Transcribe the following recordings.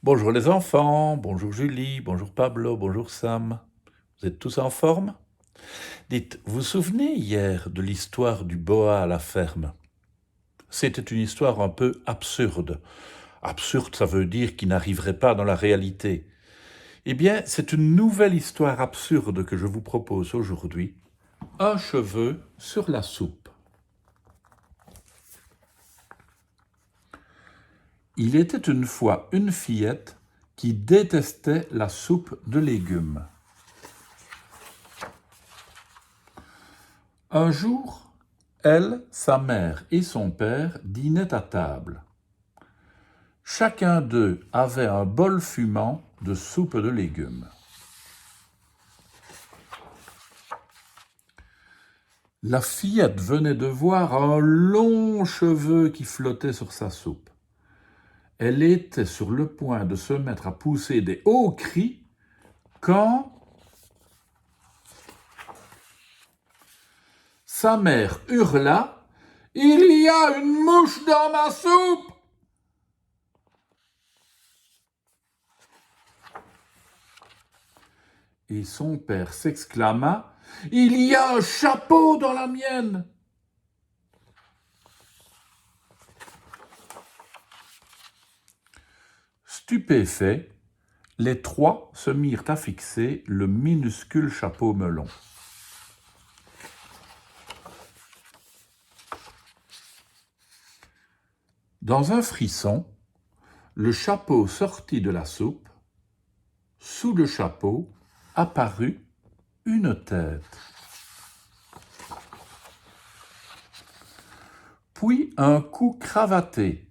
Bonjour les enfants, bonjour Julie, bonjour Pablo, bonjour Sam. Vous êtes tous en forme? Dites, vous vous souvenez hier de l'histoire du boa à la ferme? C'était une histoire un peu absurde. Absurde, ça veut dire qu'il n'arriverait pas dans la réalité. Eh bien, c'est une nouvelle histoire absurde que je vous propose aujourd'hui. Un cheveu sur la soupe. Il était une fois une fillette qui détestait la soupe de légumes. Un jour, elle, sa mère et son père dînaient à table. Chacun d'eux avait un bol fumant de soupe de légumes. La fillette venait de voir un long cheveu qui flottait sur sa soupe. Elle était sur le point de se mettre à pousser des hauts cris quand sa mère hurla « Il y a une mouche dans ma soupe !» Et son père s'exclama « Il y a un chapeau dans la mienne !» Stupéfaits, les trois se mirent à fixer le minuscule chapeau melon. Dans un frisson, le chapeau sortit de la soupe. Sous le chapeau apparut une tête. Puis un cou cravaté,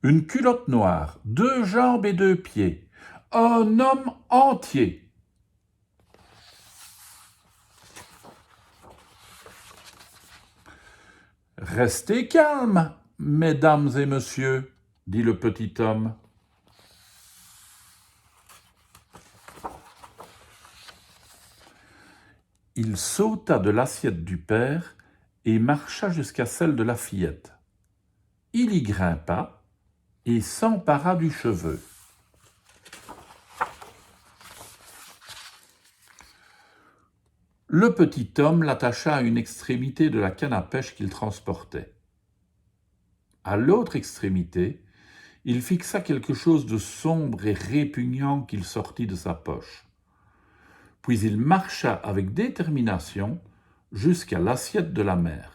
une culotte noire, 2 jambes et 2 pieds, un homme entier. « Restez calmes, mesdames et messieurs, » dit le petit homme. Il sauta de l'assiette du père et marcha jusqu'à celle de la fillette. Il y grimpa et s'empara du cheveu. Le petit homme l'attacha à une extrémité de la canne à pêche qu'il transportait. À l'autre extrémité, il fixa quelque chose de sombre et répugnant qu'il sortit de sa poche. Puis il marcha avec détermination jusqu'à l'assiette de la mère.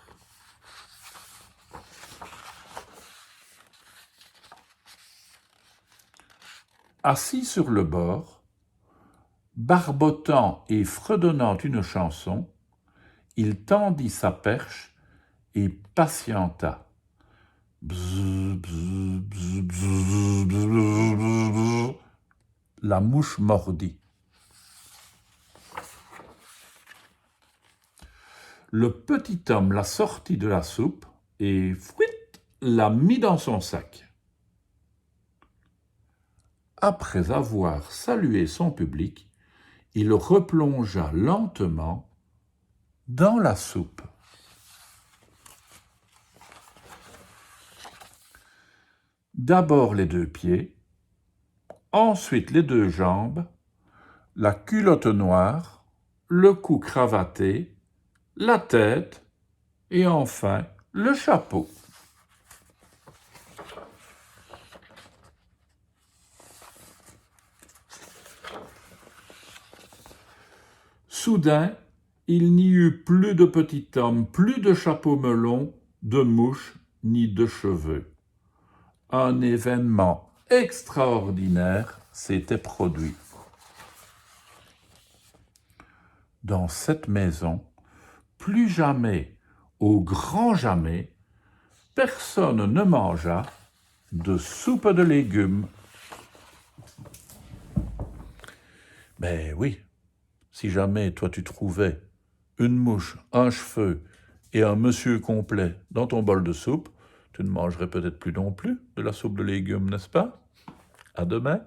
Assis sur le bord, barbotant et fredonnant une chanson, il tendit sa perche et patienta. Bzz, bzz, bzz, bzz, bzz, bzz. La mouche mordit. Le petit homme la sortit de la soupe et fouit, l'a mis dans son sac. Après avoir salué son public, il replongea lentement dans la soupe. D'abord les 2 pieds, ensuite les 2 jambes, la culotte noire, le cou cravaté, la tête et enfin le chapeau. Soudain, il n'y eut plus de petit homme, plus de chapeau melon, de mouche ni de cheveux. Un événement extraordinaire s'était produit. Dans cette maison, plus jamais, au grand jamais, personne ne mangea de soupe de légumes. Ben oui, si jamais toi tu trouvais une mouche, un cheveu et un monsieur complet dans ton bol de soupe, tu ne mangerais peut-être plus non plus de la soupe de légumes, n'est-ce pas? À demain.